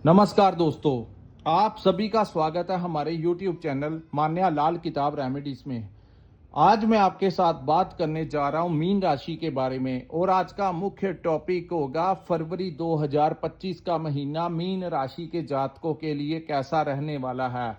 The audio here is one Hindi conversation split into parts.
नमस्कार दोस्तों, आप सभी का स्वागत है हमारे YouTube चैनल मान्या लाल किताब रेमेडीज में। आज मैं आपके साथ बात करने जा रहा हूं मीन राशि के बारे में और आज का मुख्य टॉपिक होगा फरवरी 2025 का महीना मीन राशि के जातकों के लिए कैसा रहने वाला है।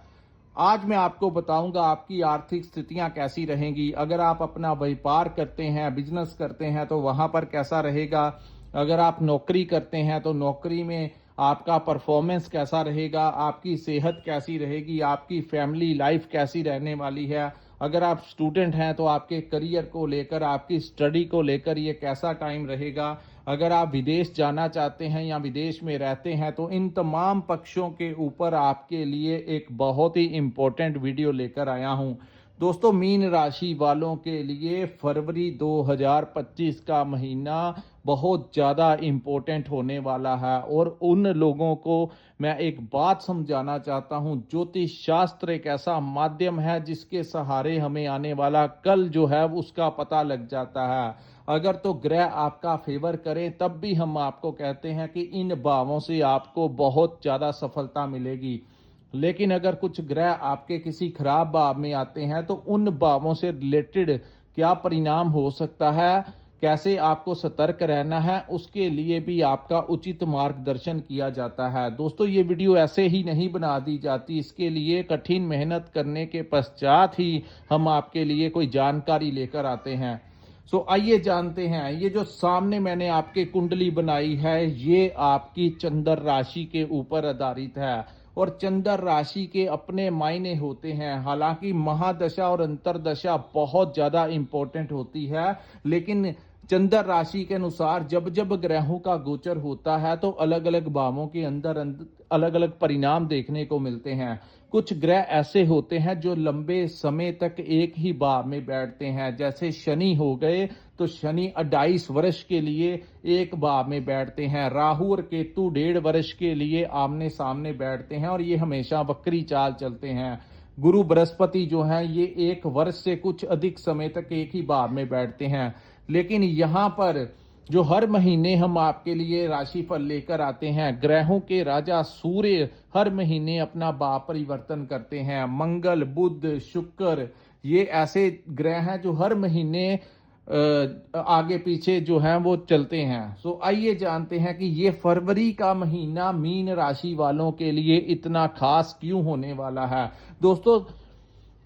आज मैं आपको बताऊंगा आपकी आर्थिक स्थितियां कैसी रहेंगी। अगर आप अपना व्यापार करते हैं, बिजनेस करते हैं तो वहां पर कैसा रहेगा। अगर आप नौकरी करते हैं तो नौकरी में आपका परफॉर्मेंस कैसा रहेगा, आपकी सेहत कैसी रहेगी, आपकी फैमिली लाइफ कैसी रहने वाली है। अगर आप स्टूडेंट हैं तो आपके करियर को लेकर, आपकी स्टडी को लेकर ये कैसा टाइम रहेगा। अगर आप विदेश जाना चाहते हैं या विदेश में रहते हैं तो इन तमाम पक्षों के ऊपर आपके लिए एक बहुत ही इम्पोर्टेंट वीडियो लेकर आया हूं। दोस्तों, मीन राशि वालों के लिए फरवरी 2025 का महीना बहुत ज़्यादा इम्पोर्टेंट होने वाला है और उन लोगों को मैं एक बात समझाना चाहता हूं। ज्योतिष शास्त्र एक ऐसा माध्यम है जिसके सहारे हमें आने वाला कल जो है उसका पता लग जाता है। अगर तो ग्रह आपका फेवर करें तब भी हम आपको कहते हैं कि इन भावों से आपको बहुत ज़्यादा सफलता मिलेगी। लेकिन अगर कुछ ग्रह आपके किसी खराब भाव में आते हैं तो उन भावों से रिलेटेड क्या परिणाम हो सकता है, कैसे आपको सतर्क रहना है, उसके लिए भी आपका उचित मार्गदर्शन किया जाता है। दोस्तों, ये वीडियो ऐसे ही नहीं बना दी जाती, इसके लिए कठिन मेहनत करने के पश्चात ही हम आपके लिए कोई जानकारी लेकर आते हैं। आइए जानते हैं। ये जो सामने मैंने आपके कुंडली बनाई है ये आपकी चंद्र राशि के ऊपर आधारित है और चंद्र राशि के अपने मायने होते हैं। हालांकि महादशा और अंतरदशा बहुत ज्यादा इंपॉर्टेंट होती है, लेकिन चंद्र राशि के अनुसार जब जब ग्रहों का गोचर होता है तो अलग अलग भावों के अंदर अलग अलग परिणाम देखने को मिलते हैं। कुछ ग्रह ऐसे होते हैं जो लंबे समय तक एक ही भाव में बैठते हैं। जैसे शनि हो गए तो शनि 28 वर्ष के लिए एक भाव में बैठते हैं। राहु और केतु 1.5 वर्ष के लिए आमने सामने बैठते हैं और ये हमेशा वक्री चाल चलते हैं। गुरु बृहस्पति जो हैं ये 1 वर्ष से कुछ अधिक समय तक एक ही भाव में बैठते हैं। लेकिन यहाँ पर जो हर महीने हम आपके लिए राशिफल लेकर आते हैं, ग्रहों के राजा सूर्य हर महीने अपना भाव परिवर्तन करते हैं। मंगल, बुध, शुक्र ये ऐसे ग्रह हैं जो हर महीने आगे पीछे जो हैं वो चलते हैं। आइए जानते हैं कि ये फरवरी का महीना मीन राशि वालों के लिए इतना खास क्यों होने वाला है। दोस्तों,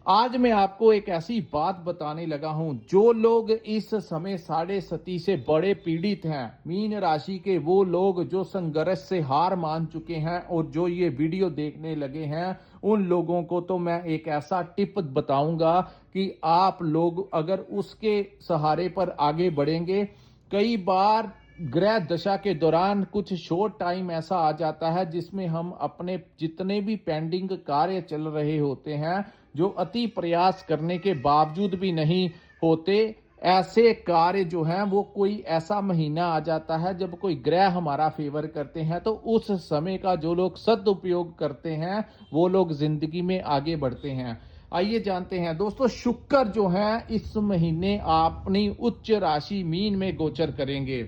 आज मैं आपको एक ऐसी बात बताने लगा हूं, जो लोग इस समय साढ़े सती से बड़े पीड़ित हैं, मीन राशि के वो लोग जो संघर्ष से हार मान चुके हैं और जो ये वीडियो देखने लगे हैं, उन लोगों को तो मैं एक ऐसा टिप बताऊंगा कि आप लोग अगर उसके सहारे पर आगे बढ़ेंगे। कई बार ग्रह दशा के दौरान कुछ शॉर्ट टाइम ऐसा आ जाता है जिसमें हम अपने जितने भी पेंडिंग कार्य चल रहे होते हैं, जो अति प्रयास करने के बावजूद भी नहीं होते, ऐसे कार्य जो हैं वो कोई ऐसा महीना आ जाता है जब कोई ग्रह हमारा फेवर करते हैं, तो उस समय का जो लोग सदुपयोग करते हैं वो लोग जिंदगी में आगे बढ़ते हैं। आइए जानते हैं। दोस्तों, शुक्र जो है इस महीने अपनी उच्च राशि मीन में गोचर करेंगे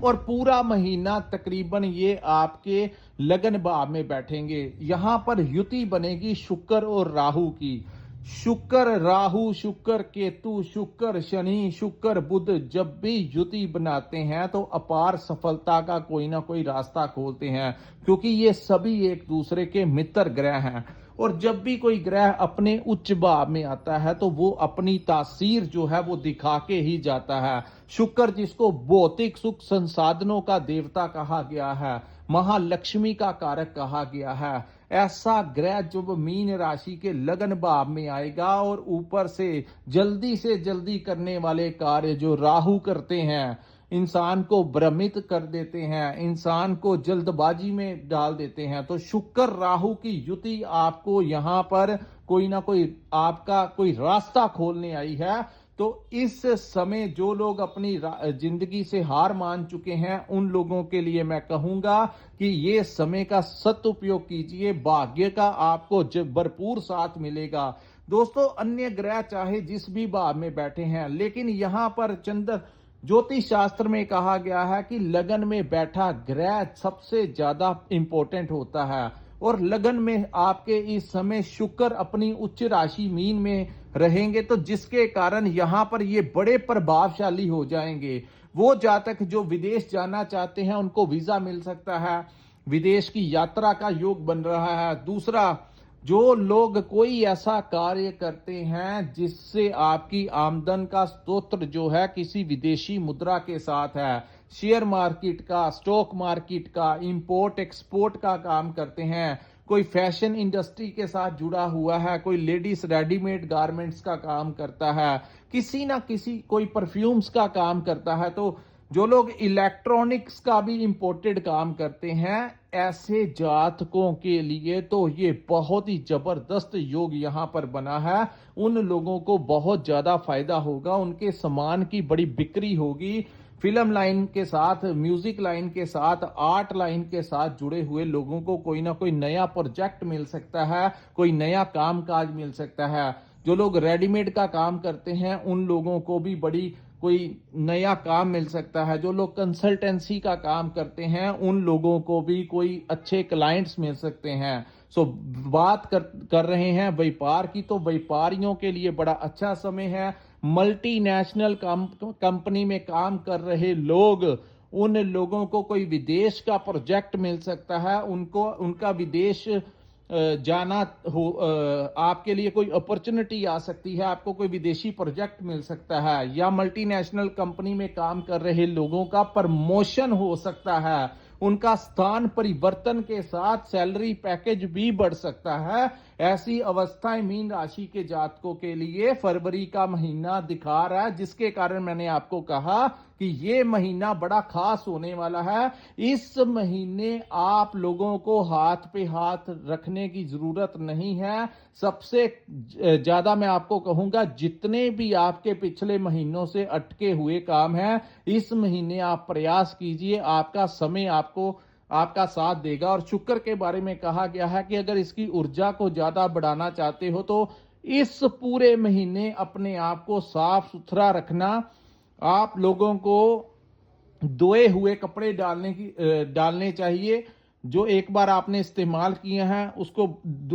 और पूरा महीना तकरीबन ये आपके लगन भाव में बैठेंगे। यहां पर युति बनेगी शुक्र और राहु की। शुक्र राहु, शुक्र केतु, शुक्र शनि, शुक्र बुध जब भी युति बनाते हैं तो अपार सफलता का कोई ना कोई रास्ता खोलते हैं, क्योंकि ये सभी एक दूसरे के मित्र ग्रह हैं। और जब भी कोई ग्रह अपने उच्च भाव में आता है तो वो अपनी तासीर जो है वो दिखा के ही जाता है। शुक्र जिसको भौतिक सुख संसाधनों का देवता कहा गया है, महालक्ष्मी का कारक कहा गया है, ऐसा ग्रह जब मीन राशि के लगन भाव में आएगा और ऊपर से जल्दी करने वाले कार्य जो राहु करते हैं, इंसान को भ्रमित कर देते हैं, इंसान को जल्दबाजी में डाल देते हैं, तो शुक्र राहु की युति आपको यहाँ पर कोई ना कोई आपका कोई रास्ता खोलने आई है। तो इस समय जो लोग अपनी जिंदगी से हार मान चुके हैं उन लोगों के लिए मैं कहूंगा कि ये समय का सदुपयोग कीजिए, भाग्य का आपको भरपूर साथ मिलेगा। दोस्तों, अन्य ग्रह चाहे जिस भी भाव में बैठे हैं, लेकिन यहाँ पर चंद्र ज्योतिष शास्त्र में कहा गया है कि लगन में बैठा ग्रह सबसे ज्यादा इंपॉर्टेंट होता है, और लगन में आपके इस समय शुक्र अपनी उच्च राशि मीन में रहेंगे, तो जिसके कारण यहां पर ये बड़े प्रभावशाली हो जाएंगे। वो जातक जो विदेश जाना चाहते हैं उनको वीजा मिल सकता है, विदेश की यात्रा का योग बन रहा है। दूसरा, जो लोग कोई ऐसा कार्य करते हैं जिससे आपकी आमदन का स्रोत जो है किसी विदेशी मुद्रा के साथ है, शेयर मार्केट का, स्टॉक मार्केट का, इंपोर्ट एक्सपोर्ट का काम करते हैं, कोई फैशन इंडस्ट्री के साथ जुड़ा हुआ है, कोई लेडीज रेडीमेड गारमेंट्स का काम करता है, किसी ना किसी कोई परफ्यूम्स का काम करता है, तो जो लोग इलेक्ट्रॉनिक्स का भी इंपोर्टेड काम करते हैं, ऐसे जातकों के लिए तो ये बहुत ही जबरदस्त योग यहां पर बना है। उन लोगों को बहुत ज्यादा फायदा होगा, उनके सामान की बड़ी बिक्री होगी। फिल्म लाइन के साथ, म्यूजिक लाइन के साथ, आर्ट लाइन के साथ जुड़े हुए लोगों को कोई ना कोई नया प्रोजेक्ट मिल सकता है, कोई नया काम काज मिल सकता है। जो लोग रेडीमेड का काम करते हैं उन लोगों को भी बड़ी कोई नया काम मिल सकता है। जो लोग कंसल्टेंसी का काम करते हैं उन लोगों को भी कोई अच्छे क्लाइंट्स मिल सकते हैं। सो बात कर रहे हैं व्यापार की, तो व्यापारियों के लिए बड़ा अच्छा समय है। मल्टीनेशनल कंपनी में काम कर रहे लोग, उन लोगों को कोई विदेश का प्रोजेक्ट मिल सकता है, उनको उनका विदेश जाना हो, आपके लिए कोई अपॉर्चुनिटी आ सकती है, आपको कोई विदेशी प्रोजेक्ट मिल सकता है, या मल्टीनेशनल कंपनी में काम कर रहे लोगों का प्रमोशन हो सकता है, उनका स्थान परिवर्तन के साथ सैलरी पैकेज भी बढ़ सकता है। ऐसी अवस्थाएं मीन राशि के जातकों के लिए फरवरी का महीना दिखा रहा है, जिसके कारण मैंने आपको कहा कि ये महीना बड़ा खास होने वाला है। इस महीने आप लोगों को हाथ पे हाथ रखने की जरूरत नहीं है। सबसे ज्यादा मैं आपको कहूंगा, जितने भी आपके पिछले महीनों से अटके हुए काम हैं, इस महीने आप प्रयास कीजिए, आपका समय आपका साथ देगा। और शुक्र के बारे में कहा गया है कि अगर इसकी ऊर्जा को ज्यादा बढ़ाना चाहते हो तो इस पूरे महीने अपने आप को साफ सुथरा रखना। आप लोगों को धोए हुए कपड़े डालने चाहिए। जो एक बार आपने इस्तेमाल किए हैं उसको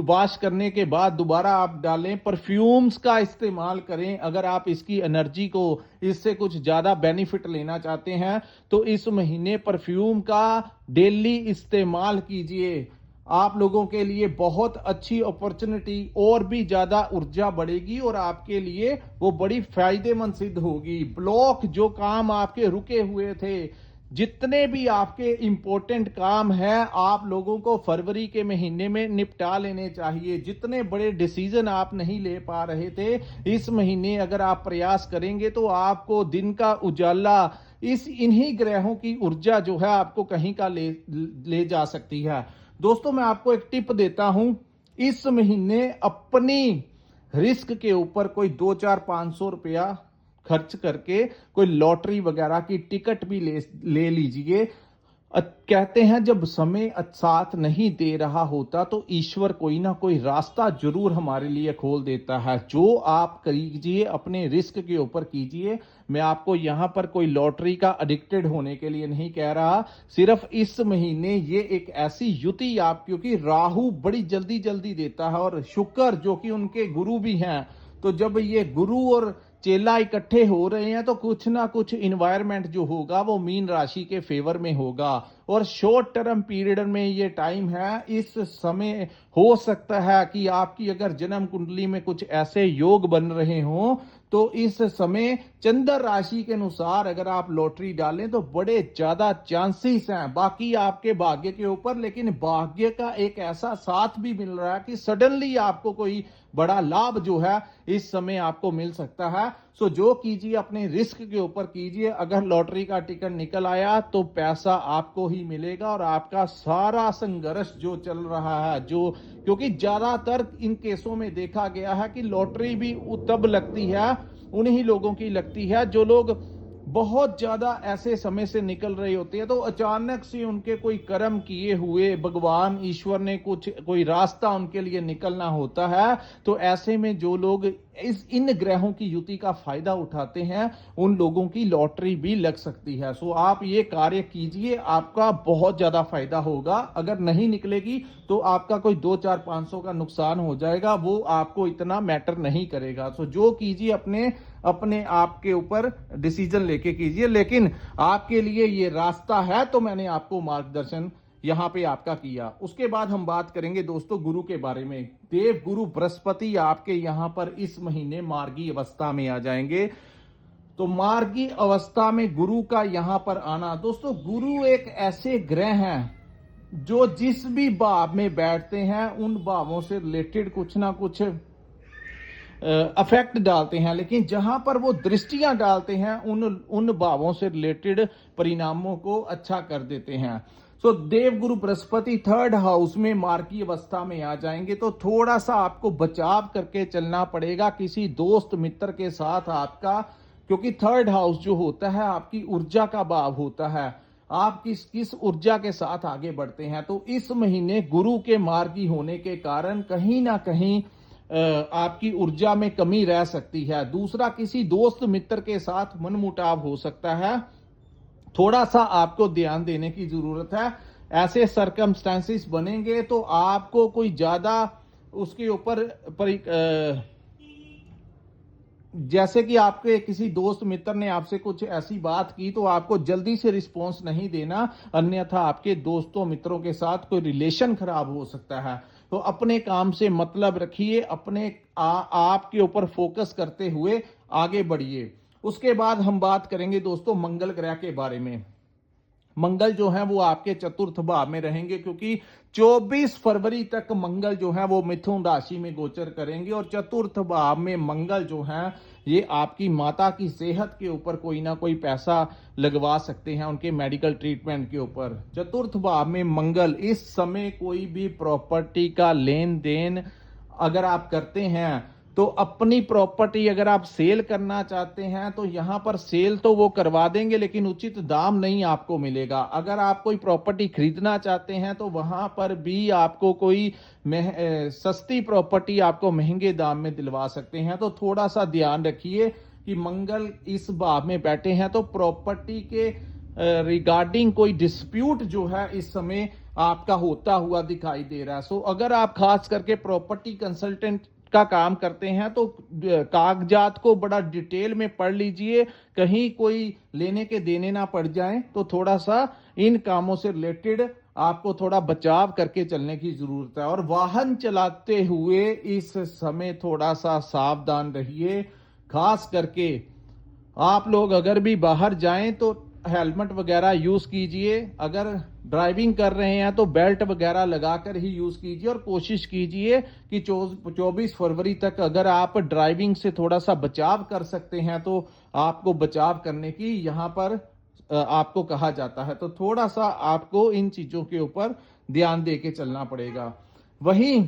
वॉश करने के बाद दोबारा आप डालें। परफ्यूम्स का इस्तेमाल करें अगर आप इसकी एनर्जी को, इससे कुछ ज्यादा बेनिफिट लेना चाहते हैं तो इस महीने परफ्यूम का डेली इस्तेमाल कीजिए। आप लोगों के लिए बहुत अच्छी अपॉर्चुनिटी, और भी ज्यादा ऊर्जा बढ़ेगी और आपके लिए वो बड़ी फायदेमंद सिद्ध होगी। ब्लॉक जो काम आपके रुके हुए थे, जितने भी आपके इंपॉर्टेंट काम हैं, आप लोगों को फरवरी के महीने में निपटा लेने चाहिए। जितने बड़े डिसीजन आप नहीं ले पा रहे थे, इस महीने अगर आप प्रयास करेंगे तो आपको दिन का उजाला इन्हीं ग्रहों की ऊर्जा जो है आपको कहीं का ले जा सकती है। दोस्तों, मैं आपको एक टिप देता हूं, इस महीने अपनी रिस्क के ऊपर कोई 2-4-500 रुपया खर्च करके कोई लॉटरी वगैरह की टिकट भी ले लीजिए। कहते हैं जब समय साथ नहीं दे रहा होता तो ईश्वर कोई ना कोई रास्ता जरूर हमारे लिए खोल देता है। जो आप कीजिए अपने रिस्क के ऊपर कीजिए। मैं आपको यहां पर कोई लॉटरी का एडिक्टेड होने के लिए नहीं कह रहा, सिर्फ इस महीने ये एक ऐसी युति आप, क्योंकि राहु बड़ी जल्दी जल्दी देता है और शुक्र जो कि उनके गुरु भी हैं, तो जब ये गुरु और चेला इकट्ठे हो रहे हैं तो कुछ ना कुछ इन्वायरमेंट जो होगा वो मीन राशि के फेवर में होगा। और शॉर्ट टर्म पीरियड में ये टाइम है, इस समय हो सकता है कि आपकी अगर जन्म कुंडली में कुछ ऐसे योग बन रहे हों तो इस समय चंद्र राशि के अनुसार अगर आप लॉटरी डालें तो बड़े ज्यादा चांसेस हैं। बाकी आपके भाग्य के ऊपर, लेकिन भाग्य का एक ऐसा साथ भी मिल रहा है कि सडनली आपको कोई बड़ा लाभ जो है इस समय आपको मिल सकता है। सो जो कीजिए अपने रिस्क के ऊपर कीजिए। अगर लॉटरी का टिकट निकल आया तो पैसा आपको ही मिलेगा और आपका सारा संघर्ष जो चल रहा है, जो क्योंकि ज्यादातर इन केसों में देखा गया है कि लॉटरी भी तब लगती है, उन्हीं लोगों की लगती है जो लोग बहुत ज्यादा ऐसे समय से निकल रहे होते हैं, तो अचानक से उनके कोई कर्म किए हुए भगवान ईश्वर ने कोई रास्ता उनके लिए निकलना होता है। तो ऐसे में जो लोग इन ग्रहों की युति का फायदा उठाते हैं, उन लोगों की लॉटरी भी लग सकती है। सो आप ये कार्य कीजिए, आपका बहुत ज्यादा फायदा होगा। अगर नहीं निकलेगी तो आपका कोई 2-4-500 का नुकसान हो जाएगा, वो आपको इतना मैटर नहीं करेगा। सो जो कीजिए अपने अपने आप के ऊपर डिसीजन लेके कीजिए, लेकिन आपके लिए ये रास्ता है तो मैंने आपको मार्गदर्शन यहां पे आपका किया। उसके बाद हम बात करेंगे दोस्तों गुरु के बारे में। देव गुरु बृहस्पति आपके यहां पर इस महीने मार्गी अवस्था में आ जाएंगे। तो मार्गी अवस्था में गुरु का यहां पर आना, दोस्तों गुरु एक ऐसे ग्रह हैं जो जिस भी भाव में बैठते हैं उन भावों से रिलेटेड कुछ ना कुछ अफेक्ट डालते हैं, लेकिन जहां पर वो दृष्टियां डालते हैं उन भावों से रिलेटेड परिणामों को अच्छा कर देते हैं। सो देवगुरु बृहस्पति 3rd हाउस में मार्गी अवस्था में आ जाएंगे, तो थोड़ा सा आपको बचाव करके चलना पड़ेगा किसी दोस्त मित्र के साथ आपका, क्योंकि 3rd हाउस जो होता है आपकी ऊर्जा का भाव होता है। आप किस ऊर्जा के साथ आगे बढ़ते हैं। तो इस महीने गुरु के मार्गी होने के कारण कहीं ना कहीं आपकी ऊर्जा में कमी रह सकती है। दूसरा, किसी दोस्त मित्र के साथ मनमुटाव हो सकता है, थोड़ा सा आपको ध्यान देने की जरूरत है। ऐसे सरकमस्टेंसेस बनेंगे तो आपको कोई ज्यादा उसके ऊपर जैसे कि आपके किसी दोस्त मित्र ने आपसे कुछ ऐसी बात की तो आपको जल्दी से रिस्पॉन्स नहीं देना, अन्यथा आपके दोस्तों मित्रों के साथ कोई रिलेशन खराब हो सकता है। तो अपने काम से मतलब रखिए, अपने आपके ऊपर फोकस करते हुए आगे बढ़िए। उसके बाद हम बात करेंगे दोस्तों मंगल ग्रह के बारे में। मंगल जो है वो आपके 4th भाव में रहेंगे, क्योंकि 24 फरवरी तक मंगल जो है वो मिथुन राशि में गोचर करेंगे। और 4th भाव में मंगल जो है ये आपकी माता की सेहत के ऊपर कोई ना कोई पैसा लगवा सकते हैं, उनके मेडिकल ट्रीटमेंट के ऊपर। 4th भाव में मंगल, इस समय कोई भी प्रॉपर्टी का लेन देन अगर आप करते हैं तो अपनी प्रॉपर्टी अगर आप सेल करना चाहते हैं तो यहां पर सेल तो वो करवा देंगे, लेकिन उचित दाम नहीं आपको मिलेगा। अगर आप कोई प्रॉपर्टी खरीदना चाहते हैं तो वहां पर भी आपको कोई सस्ती प्रॉपर्टी आपको महंगे दाम में दिलवा सकते हैं। तो थोड़ा सा ध्यान रखिए कि मंगल इस भाव में बैठे हैं तो प्रॉपर्टी के रिगार्डिंग कोई डिस्प्यूट जो है इस समय आपका होता हुआ दिखाई दे रहा है। सो अगर आप खास करके प्रॉपर्टी कंसल्टेंट का काम करते हैं तो कागजात को बड़ा डिटेल में पढ़ लीजिए, कहीं कोई लेने के देने ना पड़ जाए। तो थोड़ा सा इन कामों से रिलेटेड आपको थोड़ा बचाव करके चलने की जरूरत है। और वाहन चलाते हुए इस समय थोड़ा सा सावधान रहिए। खास करके आप लोग अगर भी बाहर जाएं तो हेलमेट वगैरह यूज कीजिए, अगर ड्राइविंग कर रहे हैं तो बेल्ट वगैरह लगाकर ही यूज कीजिए। और कोशिश कीजिए कि 24 फरवरी तक अगर आप ड्राइविंग से थोड़ा सा बचाव कर सकते हैं तो आपको बचाव करने की यहां पर आपको कहा जाता है। तो थोड़ा सा आपको इन चीजों के ऊपर ध्यान दे के चलना पड़ेगा। वहीं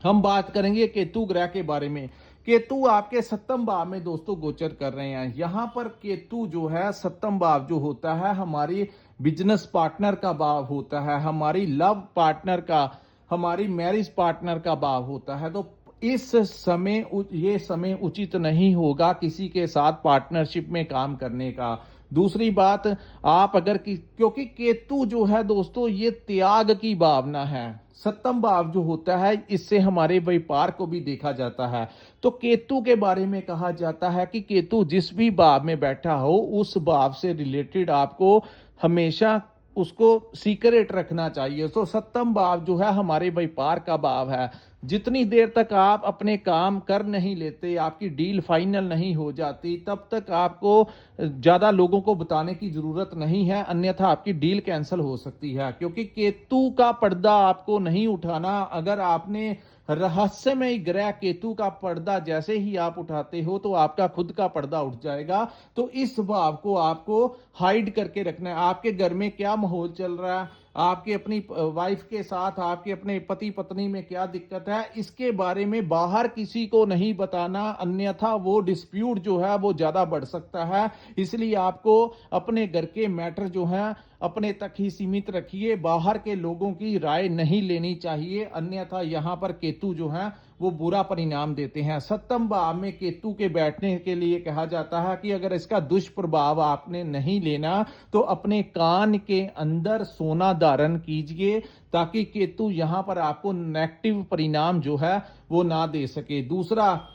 हम बात करेंगे केतु ग्रह के बारे में। केतु आपके 7वें भाव में दोस्तों गोचर कर रहे हैं। यहां पर केतु जो है 7वां भाव जो होता है हमारी बिजनेस पार्टनर का भाव होता है, हमारी लव पार्टनर का, हमारी मैरिज पार्टनर का भाव होता है। तो इस समय ये समय उचित नहीं होगा किसी के साथ पार्टनरशिप में काम करने का। दूसरी बात, आप अगर क्योंकि केतु जो है दोस्तों ये त्याग की भावना है, 7वां भाव जो होता है इससे हमारे व्यापार को भी देखा जाता है। तो केतु के बारे में कहा जाता है कि केतु जिस भी भाव में बैठा हो उस भाव से रिलेटेड आपको हमेशा उसको सीक्रेट रखना चाहिए। तो 7वां भाव जो है हमारे व्यापार का भाव है। जितनी देर तक आप अपने काम कर नहीं लेते, आपकी डील फाइनल नहीं हो जाती, तब तक आपको ज्यादा लोगों को बताने की जरूरत नहीं है, अन्यथा आपकी डील कैंसिल हो सकती है। क्योंकि केतु का पर्दा आपको नहीं उठाना। अगर आपने रहस्यमय ग्रह केतु का पर्दा जैसे ही आप उठाते हो तो आपका खुद का पर्दा उठ जाएगा। तो इस भाव को आपको हाइड करके रखना है। आपके घर में क्या माहौल चल रहा है, आपके अपनी वाइफ के साथ, आपके अपने पति पत्नी में क्या दिक्कत है, इसके बारे में बाहर किसी को नहीं बताना, अन्यथा वो डिस्प्यूट जो है वो ज्यादा बढ़ सकता है। इसलिए आपको अपने घर के मैटर जो है अपने तक ही सीमित रखिए, बाहर के लोगों की राय नहीं लेनी चाहिए, अन्यथा यहाँ पर केतु जो है वो बुरा परिणाम देते हैं। सप्तम भाव में केतु के बैठने के लिए कहा जाता है कि अगर इसका दुष्प्रभाव आपने नहीं लेना तो अपने कान के अंदर सोना धारण कीजिए, ताकि केतु यहां पर आपको नेगेटिव परिणाम जो है वो ना दे सके। दूसरा,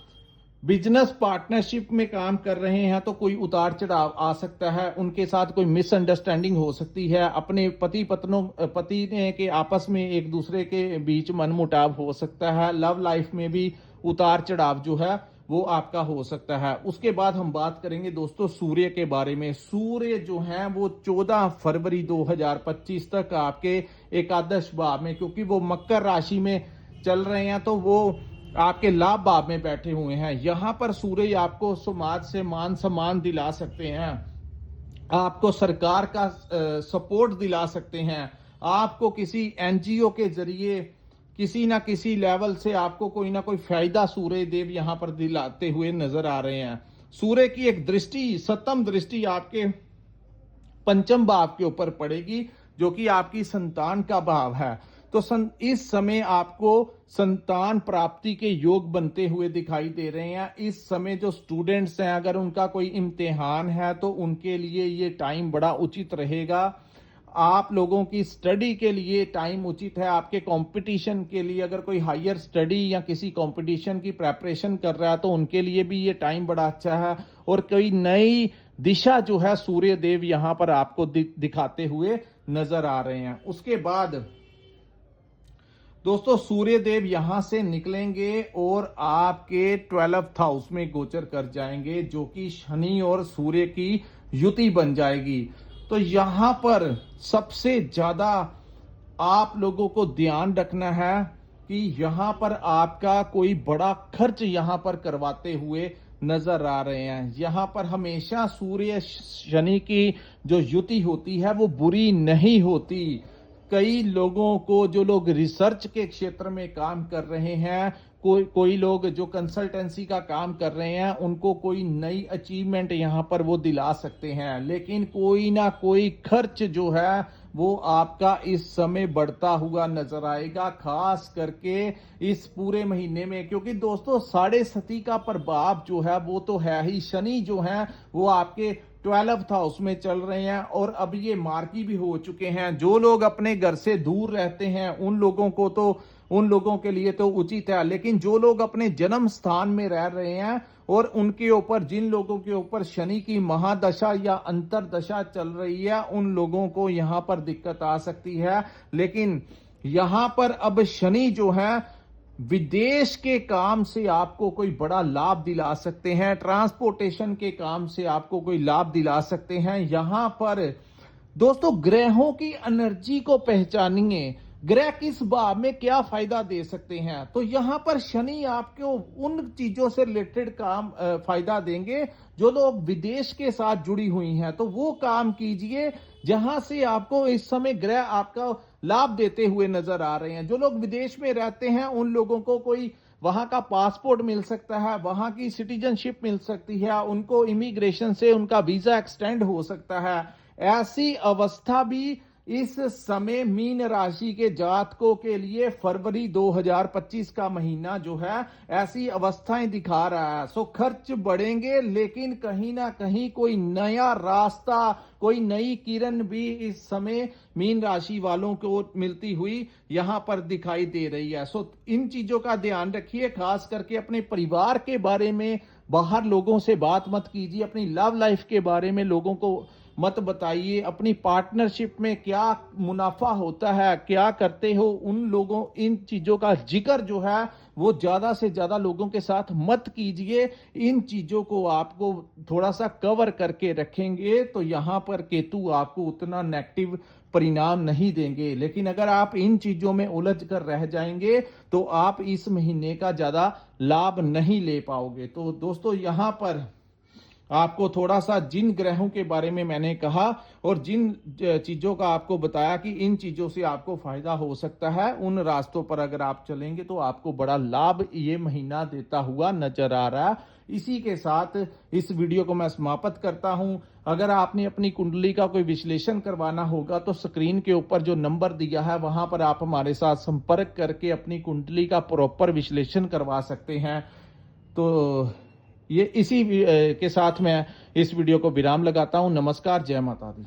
बिजनेस पार्टनरशिप में काम कर रहे हैं तो कोई उतार चढ़ाव आ सकता है, उनके साथ कोई मिसअंडरस्टैंडिंग हो सकती है, अपने पति के आपस में एक दूसरे के बीच मनमुटाव हो सकता है, लव लाइफ में भी उतार चढ़ाव जो है वो आपका हो सकता है। उसके बाद हम बात करेंगे दोस्तों सूर्य के बारे में। सूर्य जो है वो 14 फरवरी 2025 तक आपके एकादश भाव में, क्योंकि वो मकर राशि में चल रहे हैं तो वो आपके लाभ भाव में बैठे हुए हैं। यहां पर सूर्य आपको समाज से मान सम्मान दिला सकते हैं, आपको सरकार का सपोर्ट दिला सकते हैं, आपको किसी एनजीओ के जरिए किसी ना किसी लेवल से आपको कोई ना कोई फायदा सूर्य देव यहां पर दिलाते हुए नजर आ रहे हैं। सूर्य की एक दृष्टि, सप्तम दृष्टि आपके पंचम भाव के ऊपर पड़ेगी, जो कि आपकी संतान का भाव है। तो इस समय आपको संतान प्राप्ति के योग बनते हुए दिखाई दे रहे हैं। इस समय जो स्टूडेंट्स हैं, अगर उनका कोई इम्तिहान है तो उनके लिए ये टाइम बड़ा उचित रहेगा। आप लोगों की स्टडी के लिए टाइम उचित है। आपके कंपटीशन के लिए अगर कोई हायर स्टडी या किसी कंपटीशन की प्रेपरेशन कर रहा है तो उनके लिए भी ये टाइम बड़ा अच्छा है। और कोई नई दिशा जो है सूर्य देव यहां पर आपको दिखाते हुए नजर आ रहे हैं। उसके बाद दोस्तों सूर्य देव यहां से निकलेंगे और आपके 12th हाउस में गोचर कर जाएंगे, जो कि शनि और सूर्य की युति बन जाएगी। तो यहां पर सबसे ज्यादा आप लोगों को ध्यान रखना है कि यहां पर आपका कोई बड़ा खर्च यहां पर करवाते हुए नजर आ रहे हैं। यहां पर हमेशा सूर्य शनि की जो युति होती है वो बुरी नहीं होती। कई लोगों को, जो लोग रिसर्च के क्षेत्र में काम कर रहे हैं, कोई लोग जो कंसल्टेंसी का काम कर रहे हैं, उनको कोई नई अचीवमेंट यहां पर वो दिला सकते हैं, लेकिन कोई ना कोई खर्च जो है वो आपका इस समय बढ़ता हुआ नजर आएगा, खास करके इस पूरे महीने में। क्योंकि दोस्तों साढ़े सती का प्रभाव जो है वो तो है ही, शनि जो है वो आपके 12th हाउस में चल रहे हैं और अब ये मार्गी भी हो चुके हैं। जो लोग अपने घर से दूर रहते हैं उन लोगों के लिए तो उचित है, लेकिन जो लोग अपने जन्म स्थान में रह रहे हैं और उनके ऊपर, जिन लोगों के ऊपर शनि की महादशा या अंतरदशा चल रही है, उन लोगों को यहां पर दिक्कत आ सकती है। लेकिन यहां पर अब शनि जो है विदेश के काम से आपको कोई बड़ा लाभ दिला सकते हैं, ट्रांसपोर्टेशन के काम से आपको कोई लाभ दिला सकते हैं। यहां पर दोस्तों ग्रहों की एनर्जी को पहचानिए, ग्रह किस भाव में क्या फायदा दे सकते हैं। तो यहां पर शनि आपको उन चीजों से रिलेटेड काम फायदा देंगे। जो लोग विदेश के साथ जुड़ी हुई हैं तो वो काम कीजिए जहां से आपको इस समय ग्रह आपका लाभ देते हुए नजर आ रहे हैं। जो लोग विदेश में रहते हैं उन लोगों को कोई वहां का पासपोर्ट मिल सकता है, वहां की सिटीजनशिप मिल सकती है, उनको इमिग्रेशन से उनका वीजा एक्सटेंड हो सकता है। ऐसी अवस्था भी इस समय मीन राशि के जातकों के लिए फरवरी 2025 का महीना जो है ऐसी अवस्थाएं दिखा रहा है। सो खर्च बढ़ेंगे, लेकिन कहीं ना कहीं कोई नया रास्ता, कोई नई किरण भी इस समय मीन राशि वालों को मिलती हुई यहां पर दिखाई दे रही है। सो इन चीजों का ध्यान रखिए, खास करके अपने परिवार के बारे में बाहर लोगों से बात मत कीजिए, अपनी लव लाइफ के बारे में लोगों को मत बताइए, अपनी पार्टनरशिप में क्या मुनाफा होता है, क्या करते हो, इन चीजों का जिक्र जो है वो ज्यादा से ज्यादा लोगों के साथ मत कीजिए। इन चीजों को आपको थोड़ा सा कवर करके रखेंगे तो यहां पर केतु आपको उतना नेगेटिव परिणाम नहीं देंगे। लेकिन अगर आप इन चीजों में उलझ कर रह जाएंगे तो आप इस महीने का ज्यादा लाभ नहीं ले पाओगे। तो दोस्तों यहां पर आपको थोड़ा सा जिन ग्रहों के बारे में मैंने कहा और जिन चीजों का आपको बताया कि इन चीजों से आपको फायदा हो सकता है, उन रास्तों पर अगर आप चलेंगे तो आपको बड़ा लाभ ये महीना देता हुआ नजर आ रहा है। इसी के साथ इस वीडियो को मैं समाप्त करता हूं। अगर आपने अपनी कुंडली का कोई विश्लेषण करवाना होगा तो स्क्रीन के ऊपर जो नंबर दिया है वहां पर आप हमारे साथ संपर्क करके अपनी कुंडली का प्रॉपर विश्लेषण करवा सकते हैं। तो ये इसी के साथ मैं इस वीडियो को विराम लगाता हूं। नमस्कार, जय माता दी।